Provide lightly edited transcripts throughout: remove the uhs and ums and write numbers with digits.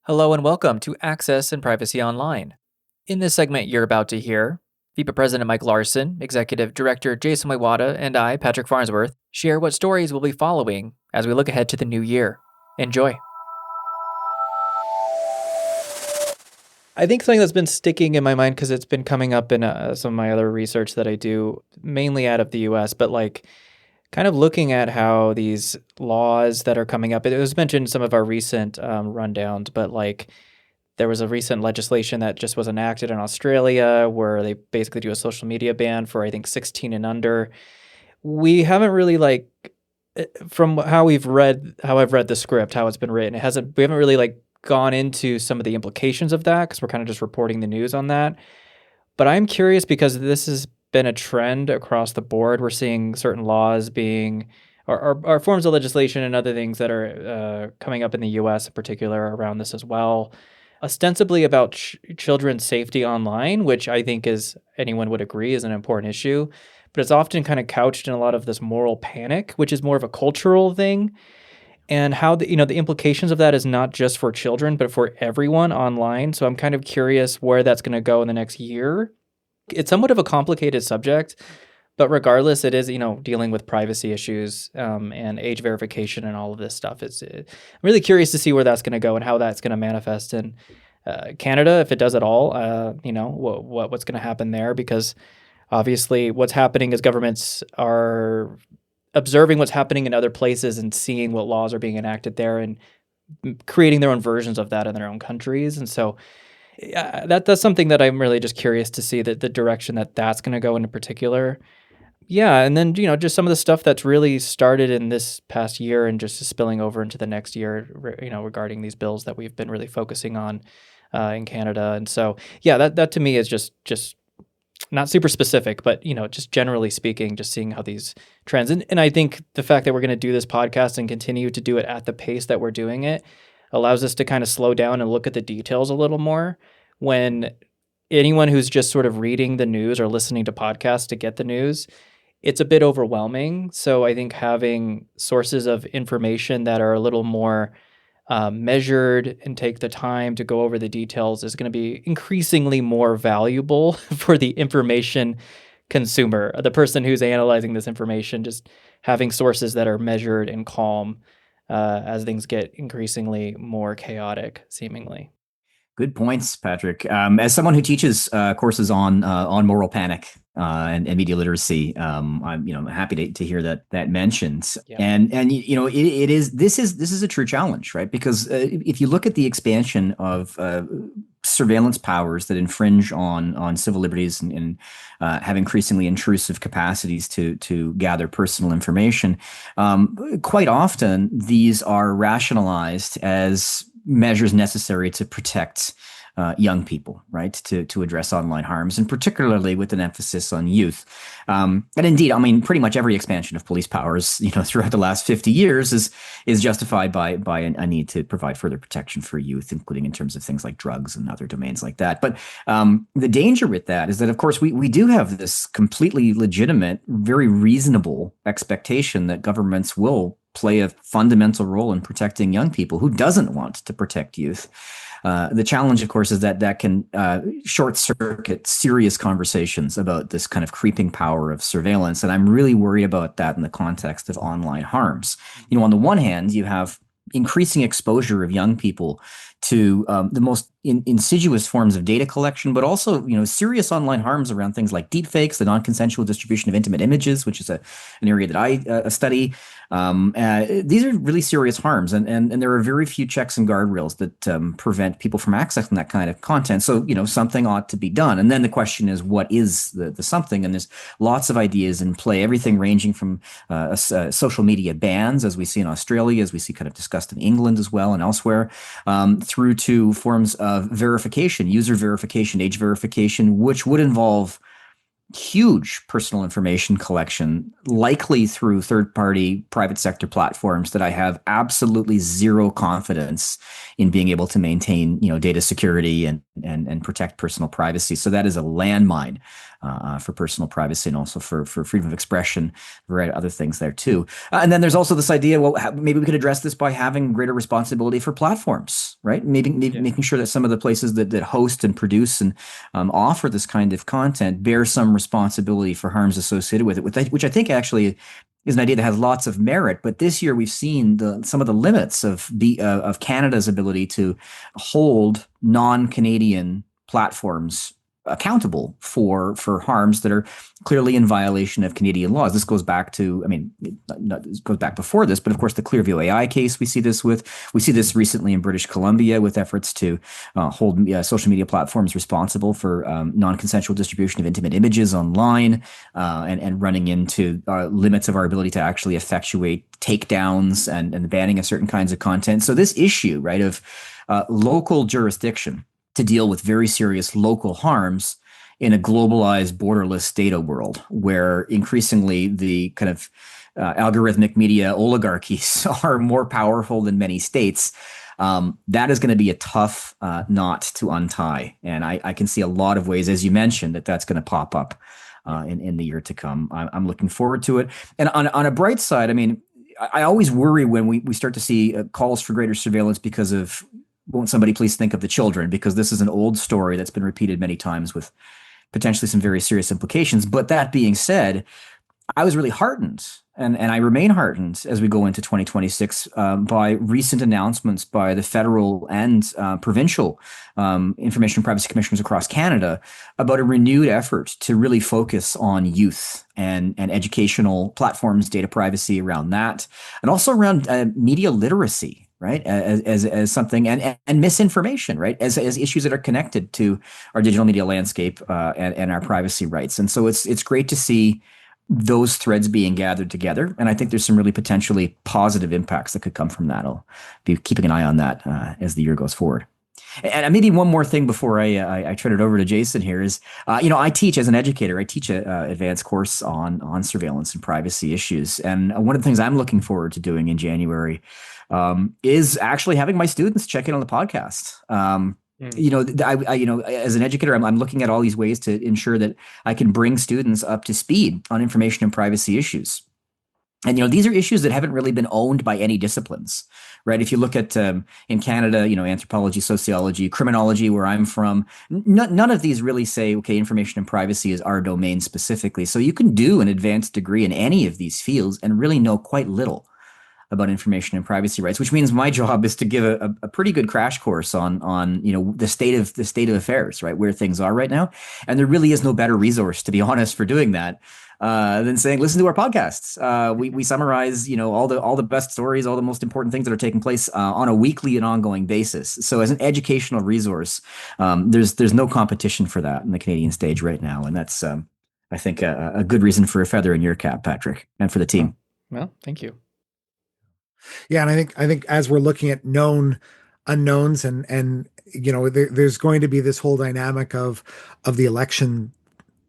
Hello and welcome to Access and Privacy Online. In this segment, you're about to hear FIPA President Mike Larsen, Executive Director Jason Woyada, and I, Patrick Farnsworth, share what stories we'll be following as we look ahead to the new year. Enjoy. I think something that's been sticking in my mind because it's been coming up in some of my other research that I do, mainly out of the US, but kind of looking at how these laws that are coming up, it was mentioned in some of our recent rundowns, but there was a recent legislation that just was enacted in Australia where they basically do a social media ban for, I think, 16 and under. We haven't really from how I've read the script, how it's been written, we haven't really gone into some of the implications of that because we're kind of just reporting the news on that. But I'm curious because this has been a trend across the board. We're seeing certain laws being, or forms of legislation and other things that are coming up in the U.S. in particular around this as well, ostensibly about children's safety online, which I think anyone would agree is an important issue. But it's often kind of couched in a lot of this moral panic, which is more of a cultural thing. And how the implications of that is not just for children, but for everyone online. So I'm kind of curious where that's going to go in the next year. It's somewhat of a complicated subject, but regardless, it is, dealing with privacy issues and age verification and all of this stuff. I'm really curious to see where that's going to go and how that's going to manifest in Canada, if it does at all, what's going to happen there, because obviously what's happening is governments are observing what's happening in other places and seeing what laws are being enacted there and creating their own versions of that in their own countries. And so that's something that I'm really just curious to see the direction that's going to go in particular. Yeah, and then, just some of the stuff that's really started in this past year and just spilling over into the next year, regarding these bills that we've been really focusing on in Canada. And so, yeah, that to me is just not super specific, but, just generally speaking, just seeing how these trends. And I think the fact that we're going to do this podcast and continue to do it at the pace that we're doing it allows us to kind of slow down and look at the details a little more. When anyone who's just sort of reading the news or listening to podcasts to get the news, it's a bit overwhelming. So I think having sources of information that are a little more measured and take the time to go over the details is going to be increasingly more valuable for the information consumer, the person who's analyzing this information. Just having sources that are measured and calm as things get increasingly more chaotic, seemingly. Good points, Patrick. As someone who teaches courses on moral panic and media literacy, I'm happy to hear that mentioned. Yeah. And this is a true challenge, right? Because if you look at the expansion of surveillance powers that infringe on civil liberties and have increasingly intrusive capacities to gather personal information, quite often these are rationalized as measures necessary to protect young people, right? To address online harms, and particularly with an emphasis on youth. And indeed, pretty much every expansion of police powers, throughout the last 50 years is justified by a need to provide further protection for youth, including in terms of things like drugs and other domains like that. But the danger with that is that, of course, we do have this completely legitimate, very reasonable expectation that governments will play a fundamental role in protecting young people. Who doesn't want to protect youth? The challenge, of course, is that can short circuit serious conversations about this kind of creeping power of surveillance. And I'm really worried about that in the context of online harms. On the one hand, you have increasing exposure of young people to the most insidious forms of data collection, but also, serious online harms around things like deepfakes, the non-consensual distribution of intimate images, which is an area that I study. These are really serious harms, and there are very few checks and guardrails that prevent people from accessing that kind of content. So, something ought to be done. And then the question is, what is the something? And there's lots of ideas in play, everything ranging from social media bans, as we see in Australia, as we see kind of discussed in England as well and elsewhere, through to forms of verification, user verification, age verification, which would involve huge personal information collection, likely through third-party private sector platforms that I have absolutely zero confidence in being able to maintain, data security and protect personal privacy. So that is a landmine for personal privacy and also for freedom of expression, right? Other things there too. And then there's also this idea, well, maybe we could address this by having greater responsibility for platforms, right? Maybe making sure that some of the places that host and produce and offer this kind of content bear some responsibility for harms associated with it, which I think actually is an idea that has lots of merit. But this year we've seen some of the limits of Canada's ability to hold non-Canadian platforms accountable for harms that are clearly in violation of Canadian laws. This goes back to, this goes back before this, but of course the Clearview AI case we see this with. We see this recently in British Columbia with efforts to hold social media platforms responsible for non-consensual distribution of intimate images online and running into limits of our ability to actually effectuate takedowns and the banning of certain kinds of content. So this issue, right, of local jurisdiction to deal with very serious local harms in a globalized, borderless data world where increasingly the kind of algorithmic media oligarchies are more powerful than many states. That is going to be a tough knot to untie. And I can see a lot of ways, as you mentioned, that's going to pop up in the year to come. I'm looking forward to it. And on a bright side, I always worry when we start to see calls for greater surveillance because of won't somebody please think of the children, because this is an old story that's been repeated many times with potentially some very serious implications. But that being said, I was really heartened, and I remain heartened as we go into 2026 by recent announcements by the federal and provincial information privacy commissioners across Canada about a renewed effort to really focus on youth and educational platforms, data privacy around that, and also around media literacy. Right, as something, and misinformation, right, as issues that are connected to our digital media landscape and our privacy rights. And so it's great to see those threads being gathered together. And I think there's some really potentially positive impacts that could come from that. I'll be keeping an eye on that as the year goes forward. And maybe one more thing before I turn it over to Jason here is, I teach as an educator. I teach an advanced course on surveillance and privacy issues. And one of the things I'm looking forward to doing in January is actually having my students check in on the podcast. As an educator, I'm looking at all these ways to ensure that I can bring students up to speed on information and privacy issues. And, these are issues that haven't really been owned by any disciplines, right? If you look at in Canada, anthropology, sociology, criminology, where I'm from, none of these really say, okay, information and privacy is our domain specifically. So you can do an advanced degree in any of these fields and really know quite little about information and privacy rights, which means my job is to give a pretty good crash course on the state of affairs, right, where things are right now. And there really is no better resource, to be honest, for doing that than saying, listen to our podcasts. We summarize, all the best stories, all the most important things that are taking place on a weekly and ongoing basis. So as an educational resource, there's no competition for that in the Canadian stage right now. And that's, I think, a good reason for a feather in your cap, Patrick, and for the team. Well, thank you. Yeah, and I think as we're looking at known unknowns and there's going to be this whole dynamic of the election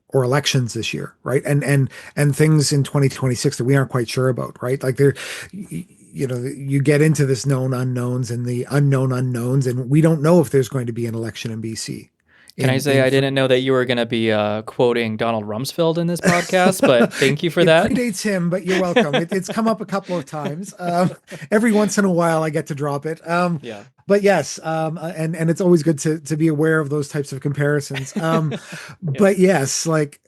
or elections this year, right? And things in 2026 that we aren't quite sure about, right? Like you get into this known unknowns and the unknown unknowns, and we don't know if there's going to be an election in BC. Can I say I didn't know that you were going to be quoting Donald Rumsfeld in this podcast, but thank you for that. It predates him, but you're welcome. It's come up a couple of times. Every once in a while, I get to drop it. Yeah. But yes, and it's always good to be aware of those types of comparisons. But yes, like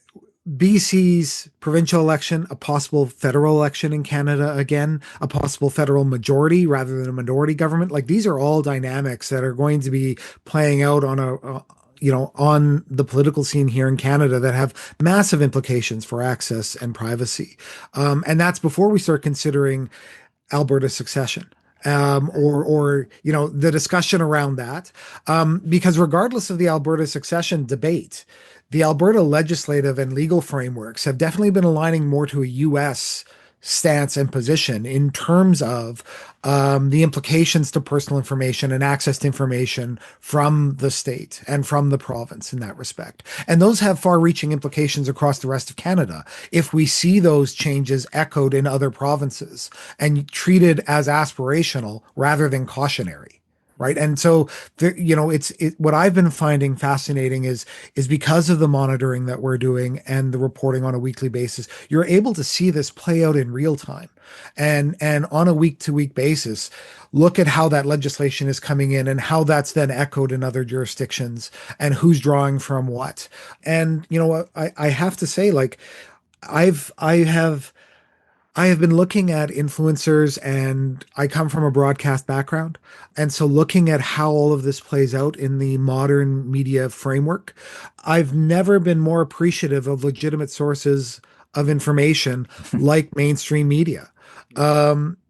BC's provincial election, a possible federal election in Canada again, a possible federal majority rather than a minority government. Like these are all dynamics that are going to be playing out on on the political scene here in Canada that have massive implications for access and privacy. And that's before we start considering Alberta succession. Or the discussion around that. Because regardless of the Alberta succession debate, the Alberta legislative and legal frameworks have definitely been aligning more to a U.S. stance and position in terms of the implications to personal information and access to information from the state and from the province in that respect. And those have far-reaching implications across the rest of Canada if we see those changes echoed in other provinces and treated as aspirational rather than cautionary. Right. And so, what I've been finding fascinating is because of the monitoring that we're doing and the reporting on a weekly basis, you're able to see this play out in real time and on a week to week basis, look at how that legislation is coming in and how that's then echoed in other jurisdictions and who's drawing from what. And, I have to say, like, I've, I have, I have been looking at influencers and I come from a broadcast background. And so looking at how all of this plays out in the modern media framework, I've never been more appreciative of legitimate sources of information like mainstream media.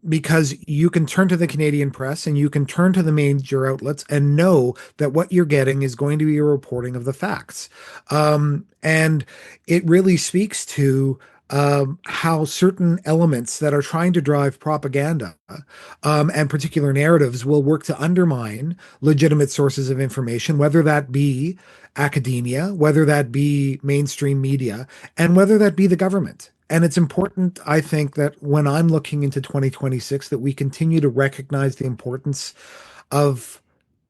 Because you can turn to the Canadian press and you can turn to the major outlets and know that what you're getting is going to be a reporting of the facts. And it really speaks to how certain elements that are trying to drive propaganda and particular narratives will work to undermine legitimate sources of information, whether that be academia, whether that be mainstream media, and whether that be the government. And it's important, I think, that when I'm looking into 2026, that we continue to recognize the importance of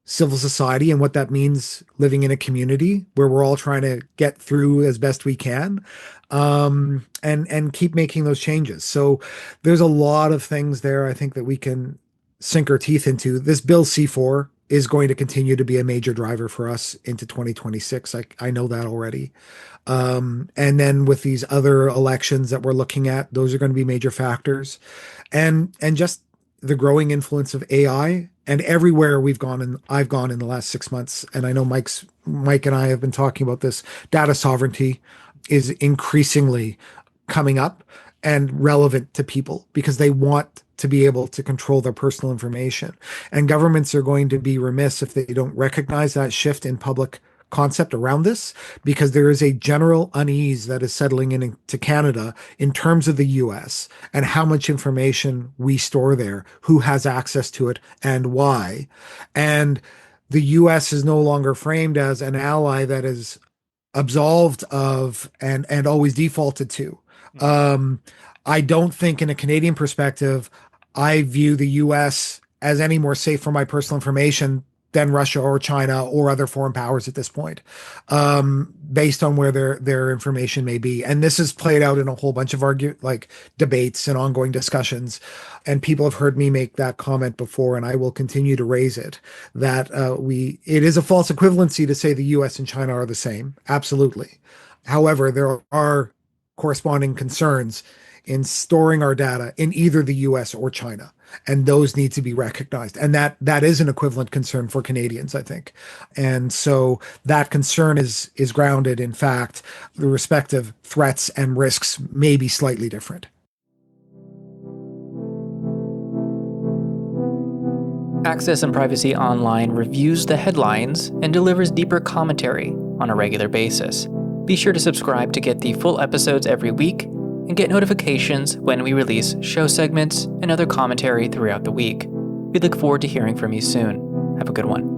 civil society and what that means living in a community where we're all trying to get through as best we can, and keep making those changes. So there's a lot of things there I think that we can sink our teeth into. This Bill C4 is going to continue to be a major driver for us into 2026. I know that already. And then with these other elections that we're looking at, those are going to be major factors. And just the growing influence of AI and everywhere I've gone in the last 6 months, and I know Mike and I have been talking about this, data sovereignty is increasingly coming up and relevant to people because they want to be able to control their personal information. And governments are going to be remiss if they don't recognize that shift in public concept around this, because there is a general unease that is settling into Canada in terms of the US and how much information we store there, who has access to it, and why. And the US is no longer framed as an ally that is absolved of and always defaulted to. I don't think in a Canadian perspective, I view the US as any more safe for my personal information than Russia or China or other foreign powers at this point, based on where their information may be. And this is played out in a whole bunch of debates and ongoing discussions. And people have heard me make that comment before, and I will continue to raise it, that it is a false equivalency to say the US and China are the same. Absolutely. However, there are corresponding concerns in storing our data in either the US or China. And those need to be recognized. And that is an equivalent concern for Canadians, I think. And so that concern is grounded in fact. The respective threats and risks may be slightly different. Access and Privacy Online reviews the headlines and delivers deeper commentary on a regular basis. Be sure to subscribe to get the full episodes every week and get notifications when we release show segments and other commentary throughout the week. We look forward to hearing from you soon. Have a good one.